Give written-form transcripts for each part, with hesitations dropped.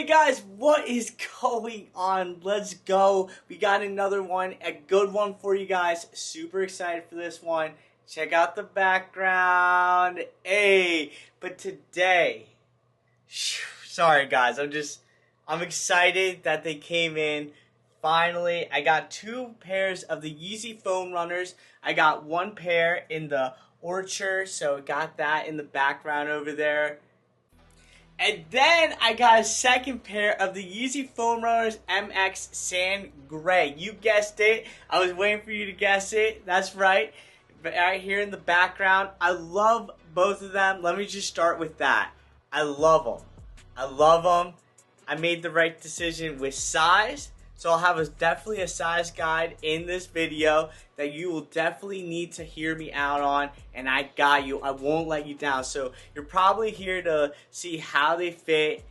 Hey guys, what is going on? Let's go. We got another one, a good one for you guys. Super excited for this one. Check out the background. Hey, but today, sorry guys, I'm excited that they came in. Finally, I got two pairs of the Yeezy foam runners. I got one pair in the Ochre, so got that in the background over there. And then I got a second pair of the Yeezy Foam Runners MX Sand Gray. You guessed it. I was waiting for you to guess it. That's right. Right here in the background. I love both of them. Let me just start with that. I love them. I love them. I made the right decision with size. So I'll have definitely a size guide in this video that you will definitely need to hear me out on, and I got you. I won't let you down. So you're probably here to see how they fit.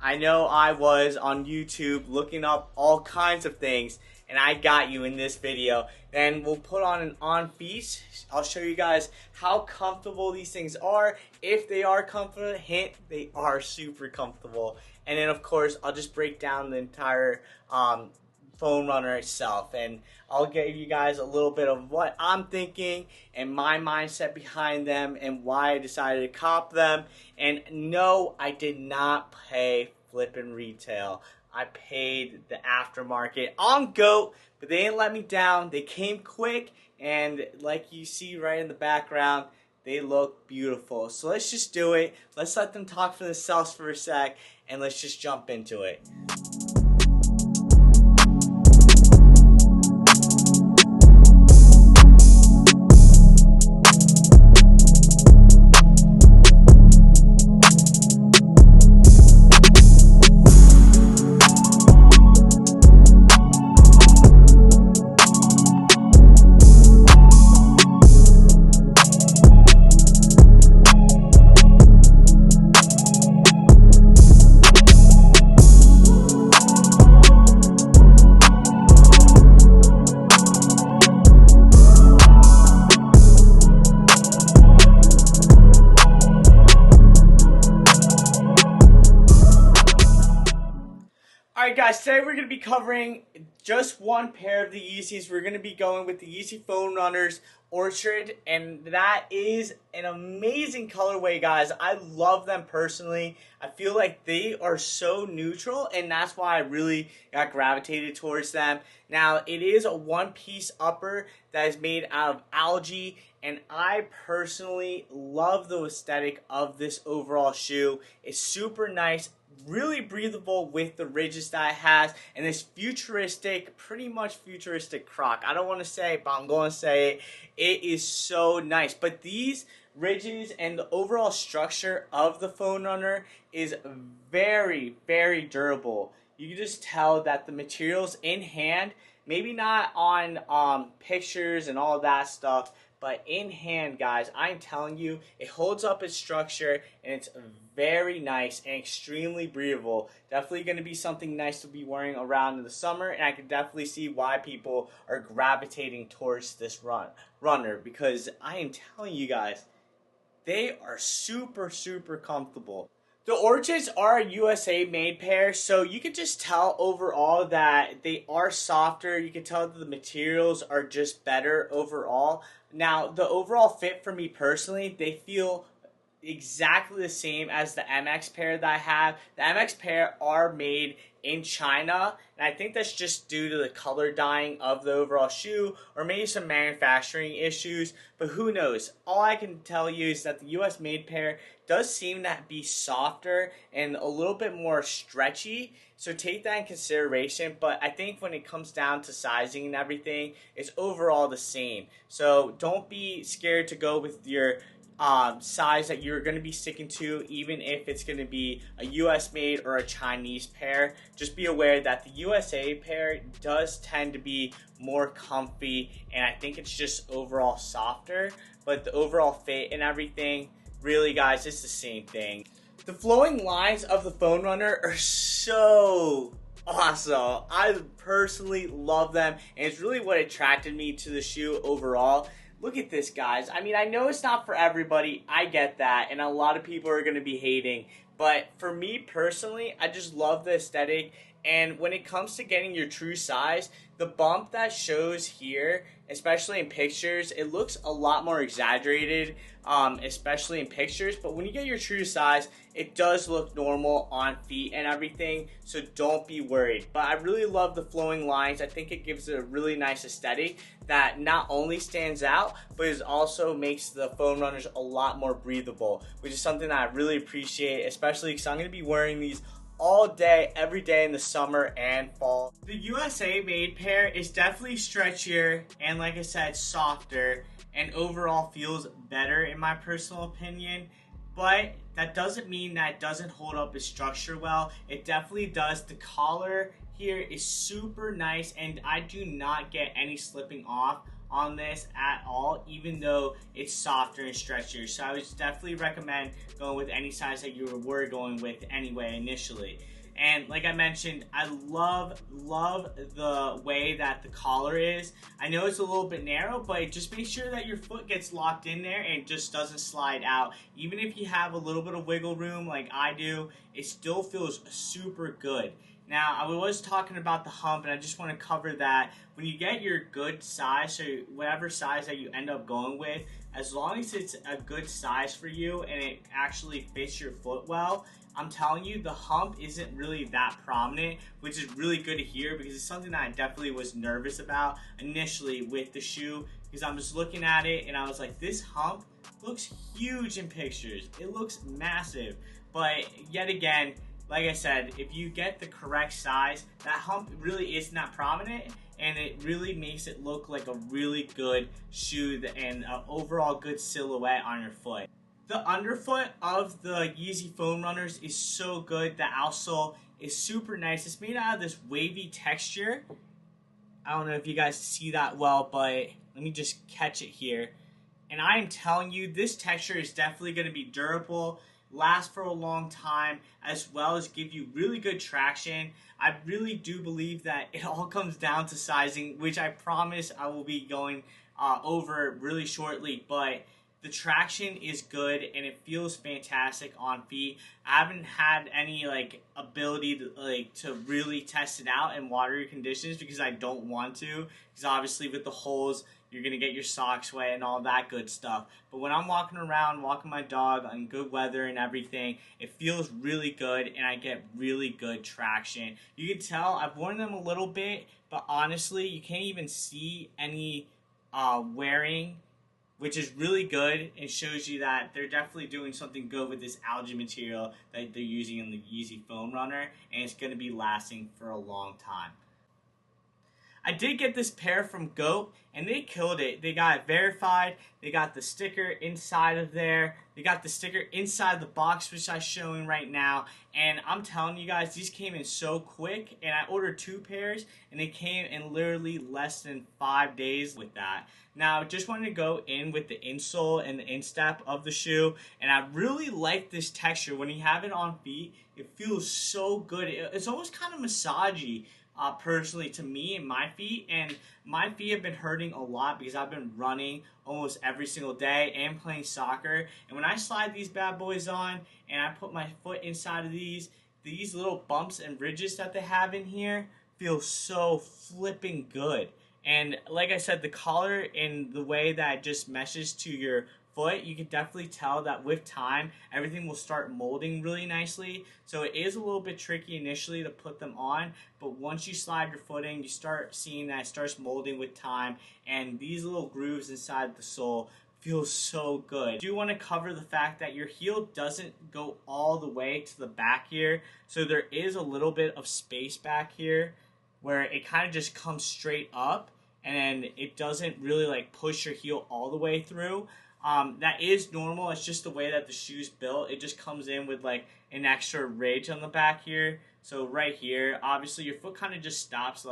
I know I was on YouTube looking up all kinds of things, and I got you in this video. Then we'll put on an on-feet. I'll show you guys how comfortable these things are. If they are comfortable, hint, they are super comfortable. And then of course, I'll just break down the entire foam runner itself. And I'll give you guys a little bit of what I'm thinking and my mindset behind them and why I decided to cop them. And no, I did not pay flipping retail. I paid the aftermarket on GOAT, but they didn't let me down. They came quick, and like you see right in the background, they look beautiful. So let's just do it. Let's let them talk for themselves for a sec, and let's just jump into it. Alright guys, today we're going to be covering just one pair of the Yeezys. We're going to be going with the Yeezy Foam Runners Orchard, and that is an amazing colorway, guys. I love them personally. I feel like they are so neutral, and that's why I really got gravitated towards them. Now, it is a one-piece upper that is made out of algae, and I personally love the aesthetic of this overall shoe. It's super nice, really breathable with the ridges that it has, and this futuristic, pretty much futuristic croc. I don't want to say it, but I'm going to say it. It is so nice. But these ridges and the overall structure of the foam runner is very, very durable. You can just tell that the materials in hand, maybe not on pictures and all that stuff, but in hand, guys, I'm telling you, it holds up its structure, and it's very nice and extremely breathable. Definitely going to be something nice to be wearing around in the summer, and I can definitely see why people are gravitating towards this runner, because I am telling you guys, they are super, super comfortable. The Orchids are a USA-made pair, so you can just tell overall that they are softer. You can tell that the materials are just better overall. Now, the overall fit for me personally, they feel exactly the same as the MX pair that I have. The MX pair are made in China, and I think that's just due to the color dyeing of the overall shoe, or maybe some manufacturing issues, but who knows. All I can tell you is that the US made pair does seem to be softer and a little bit more stretchy, so take that in consideration. But I think when it comes down to sizing and everything, it's overall the same. So don't be scared to go with your size that you're going to be sticking to, even if it's going to be a US made or a Chinese pair. Just be aware that the USA pair does tend to be more comfy, and I think it's just overall softer, but the overall fit and everything, really guys, it's the same thing. The flowing lines of the foam runner are so awesome. I personally love them, and it's really what attracted me to the shoe overall. look at this, guys. I mean, I know it's not for everybody. I get that, and a lot of people are going to be hating. But for me personally, I just love the aesthetic. And when it comes to getting your true size, the bump that shows here, especially in pictures, it looks a lot more exaggerated, especially in pictures. But when you get your true size, it does look normal on feet and everything. So don't be worried. But I really love the flowing lines. I think it gives it a really nice aesthetic that not only stands out, but it also makes the foam runners a lot more breathable, which is something that I really appreciate, especially because I'm going to be wearing these all day, every day in the summer and fall. The USA made pair is definitely stretchier and, like I said, softer, and overall feels better in my personal opinion. But that doesn't mean that it doesn't hold up its structure well. It definitely does. The collar here is super nice, and I do not get any slipping off on this at all, even though it's softer and stretchier. So I would definitely recommend going with any size that you were going with anyway initially. And like I mentioned, I love the way that the collar is. I know it's a little bit narrow, but just make sure that your foot gets locked in there and just doesn't slide out. Even if you have a little bit of wiggle room like I do, it still feels super good. Now, I was talking about the hump, and I just want to cover that. When you get your good size, so whatever size that you end up going with, as long as it's a good size for you and it actually fits your foot well, I'm telling you, the hump isn't really that prominent, which is really good to hear because it's something that I definitely was nervous about initially with the shoe, because I'm just looking at it and I was like, this hump looks huge in pictures. It looks massive, but yet again, like I said, if you get the correct size, that hump really isn't that prominent, and it really makes it look like a really good shoe and an overall good silhouette on your foot. The underfoot of the Yeezy foam runners is so good. The outsole is super nice. It's made out of this wavy texture. I don't know if you guys see that well, but let me just catch it here. And I am telling you, this texture is definitely going to be durable, last for a long time, as well as give you really good traction. I really do believe that it all comes down to sizing, which I promise I will be going over really shortly, but the traction is good and it feels fantastic on feet. I haven't had any ability to really test it out in watery conditions because I don't want to, because obviously with the holes you're gonna get your socks wet and all that good stuff. But when I'm walking around, walking my dog in good weather and everything, it feels really good and I get really good traction. You can tell I've worn them a little bit, but honestly you can't even see any wearing, which is really good and shows you that they're definitely doing something good with this algae material that they're using in the Yeezy foam runner, and it's going to be lasting for a long time. I did get this pair from GOAT, and they killed it. They got it verified. They got the sticker inside of there. They got the sticker inside the box, which I'm showing right now. And I'm telling you guys, these came in so quick. And I ordered 2 pairs, and they came in literally less than 5 days with that. Now, just wanted to go in with the insole and the instep of the shoe. And I really like this texture. When you have it on feet, it feels so good. It's almost kind of massagey. Personally to me and my feet, and my feet have been hurting a lot because I've been running almost every single day and playing soccer. And when I slide these bad boys on and I put my foot inside of these little bumps and ridges that they have in here feel so flipping good. And like I said, the collar and the way that it just meshes to your foot, you can definitely tell that with time everything will start molding really nicely. So it is a little bit tricky initially to put them on, but once you slide your foot in, you start seeing that it starts molding with time, and these little grooves inside the sole feel so good. I do want to cover the fact that your heel doesn't go all the way to the back here, so there is a little bit of space back here where it kind of just comes straight up and it doesn't really push your heel all the way through. That is normal. It's just the way that the shoe's built. It just comes in with an extra ridge on the back here. So right here, obviously your foot kind of just stops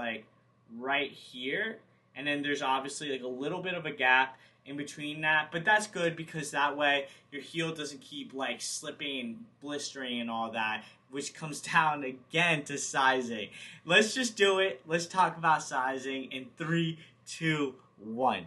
right here, and then there's obviously a little bit of a gap in between that, but that's good because that way your heel doesn't keep slipping and blistering and all that, which comes down again to sizing. Let's just do it. Let's talk about sizing in 3, 2, 1.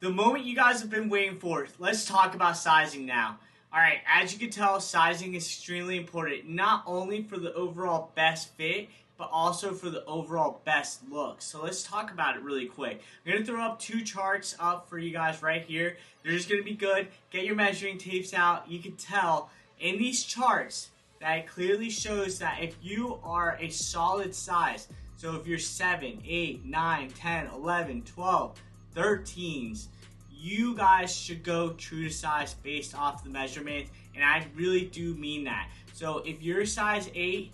The moment you guys have been waiting for, let's talk about sizing now. Alright, as you can tell, sizing is extremely important, not only for the overall best fit, but also for the overall best look. So let's talk about it really quick. I'm going to throw up two charts up for you guys right here. They're just going to be good. Get your measuring tapes out. You can tell in these charts that it clearly shows that if you are a solid size, so if you're 7, 8, 9, 10, 11, 12, 13s, you guys should go true to size based off the measurement, and I really do mean that. So if you're size 8,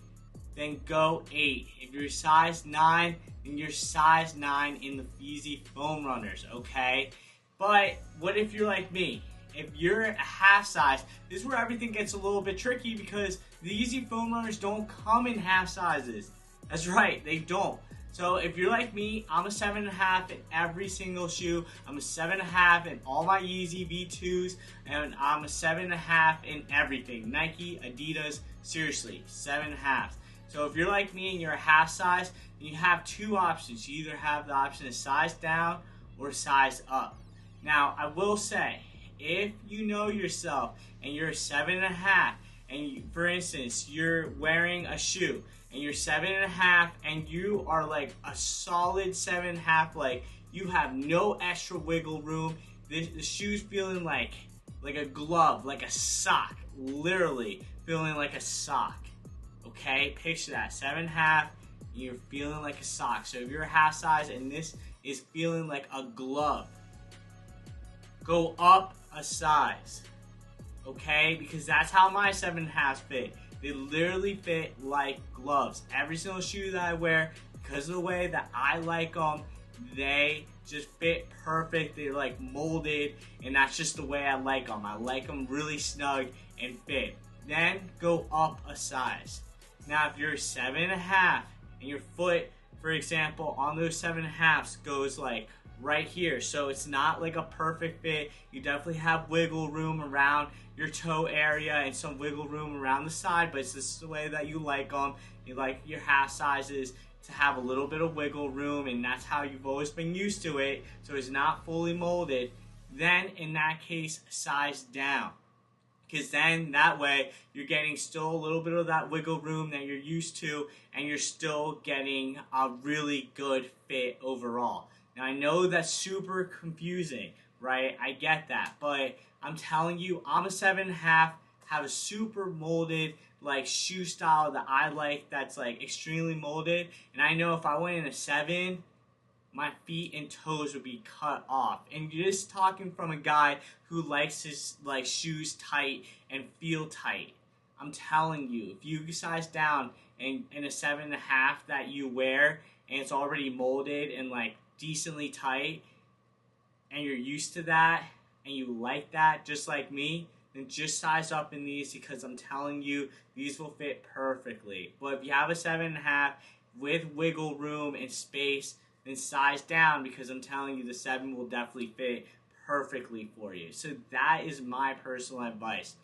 then go 8. If you're size 9, then you're size 9 in the Yeezy foam runners, okay? But what if you're like me? If you're a half size, this is where everything gets a little bit tricky because the Yeezy foam runners don't come in half sizes. That's right, they don't. So if you're like me, I'm a 7.5 in every single shoe. I'm a 7.5 in all my Yeezy V2s, and I'm a 7.5 in everything. Nike, Adidas, seriously, 7.5. So if you're like me and you're a half size, then you have two options. You either have the option of size down or size up. Now, I will say, if you know yourself and you're a 7.5, and for instance, you're wearing a shoe, and you're 7.5, and you are like a solid 7.5, like you have no extra wiggle room. The shoe's feeling like a glove, like a sock, literally feeling like a sock. Okay, picture that 7.5, and you're feeling like a sock. So if you're a half size and this is feeling like a glove, go up a size. Okay, because that's how my 7.5s fit. They literally fit like gloves. Every single shoe that I wear, because of the way that I like them, they just fit perfect. They're like molded, and that's just the way I like them. I like them really snug and fit. Then go up a size. Now, if you're 7.5 and your foot, for example, on those 7.5s goes like right here, so it's not like a perfect fit. You definitely have wiggle room around your toe area and some wiggle room around the side, but it's just the way that you like them. You like your half sizes to have a little bit of wiggle room, and that's how you've always been used to it, so it's not fully molded. Then in that case, size down, because then that way you're getting still a little bit of that wiggle room that you're used to, and you're still getting a really good fit overall. Now, I know that's super confusing, right? I get that, but I'm telling you, I'm a 7.5, have a super molded like shoe style that I like, that's like extremely molded, and I know if I went in a 7, my feet and toes would be cut off. And you're just talking from a guy who likes his like shoes tight and feel tight. I'm telling you, if you size down and in a 7.5 that you wear and it's already molded and like decently tight, and you're used to that and you like that just like me, then just size up in these, because I'm telling you, these will fit perfectly. But if you have a 7.5 with wiggle room and space, then size down, because I'm telling you the 7 will definitely fit perfectly for you. So that is my personal advice.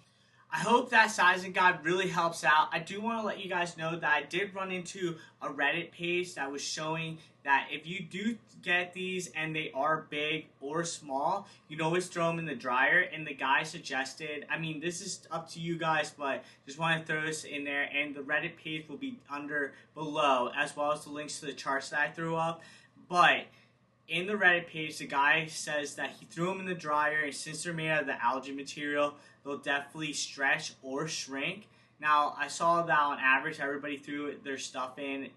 I hope that sizing guide really helps out. I do want to let you guys know that I did run into a Reddit page that was showing that if you do get these and they are big or small, you can always throw them in the dryer. And the guy suggested, I mean, this is up to you guys, but just want to throw this in there. And the Reddit page will be below, as well as the links to the charts that I threw up. But in the Reddit page, the guy says that he threw them in the dryer, and since they're made out of the algae material, they'll definitely stretch or shrink. Now, I saw that on average, everybody threw their stuff in,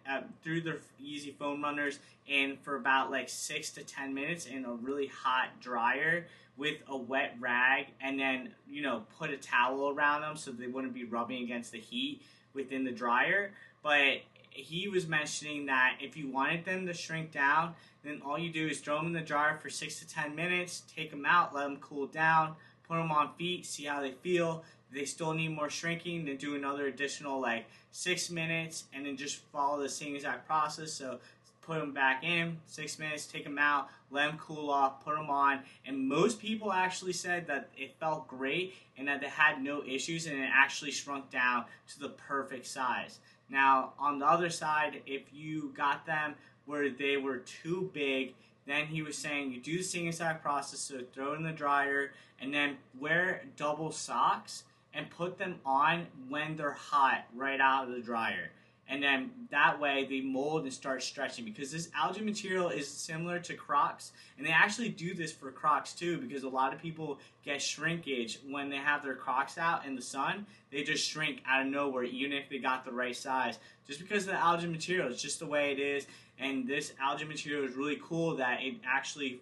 threw their Yeezy foam runners in for about like 6 to 10 minutes in a really hot dryer with a wet rag, and then, you know, put a towel around them so they wouldn't be rubbing against the heat within the dryer. But he was mentioning that if you wanted them to shrink down, then all you do is throw them in the dryer for 6 to 10 minutes, take them out, let them cool down, put them on feet, see how they feel. If they still need more shrinking, then do another additional like 6 minutes, and then just follow the same exact process. So put them back in, 6 minutes, take them out, let them cool off, put them on. And most people actually said that it felt great and that they had no issues, and it actually shrunk down to the perfect size. Now, on the other side, if you got them where they were too big, Then he was saying you do the same exact process, so throw it in the dryer and then wear double socks and put them on when they're hot right out of the dryer. And then that way they mold and start stretching, because this algae material is similar to Crocs, and they actually do this for Crocs too, because a lot of people get shrinkage when they have their Crocs out in the sun. They just shrink out of nowhere even if they got the right size, just because of the algae material. It's just the way it is, and this algae material is really cool that it actually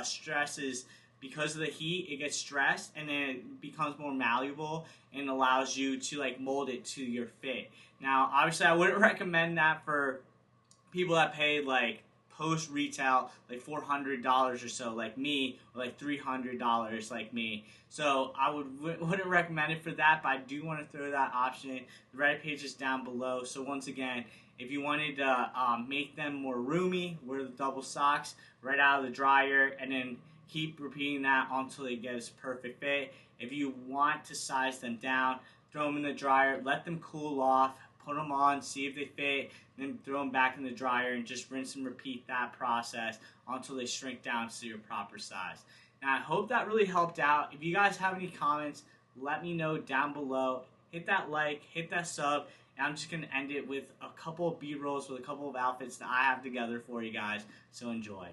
stresses. Because of the heat, it gets stressed and then it becomes more malleable and allows you to like mold it to your fit. Now, obviously, I wouldn't recommend that for people that paid like post retail like $400 or so, like me, or like $300 like me. So I wouldn't recommend it for that, but I do want to throw that option. The Reddit page is down below. So once again, if you wanted to make them more roomy, wear the double socks right out of the dryer, and then keep repeating that until they get a perfect fit. If you want to size them down, throw them in the dryer, let them cool off, put them on, see if they fit, then throw them back in the dryer and just rinse and repeat that process until they shrink down to your proper size. Now, I hope that really helped out. If you guys have any comments, let me know down below. Hit that like, hit that sub, and I'm just going to end it with a couple of B-rolls with a couple of outfits that I have together for you guys, so enjoy.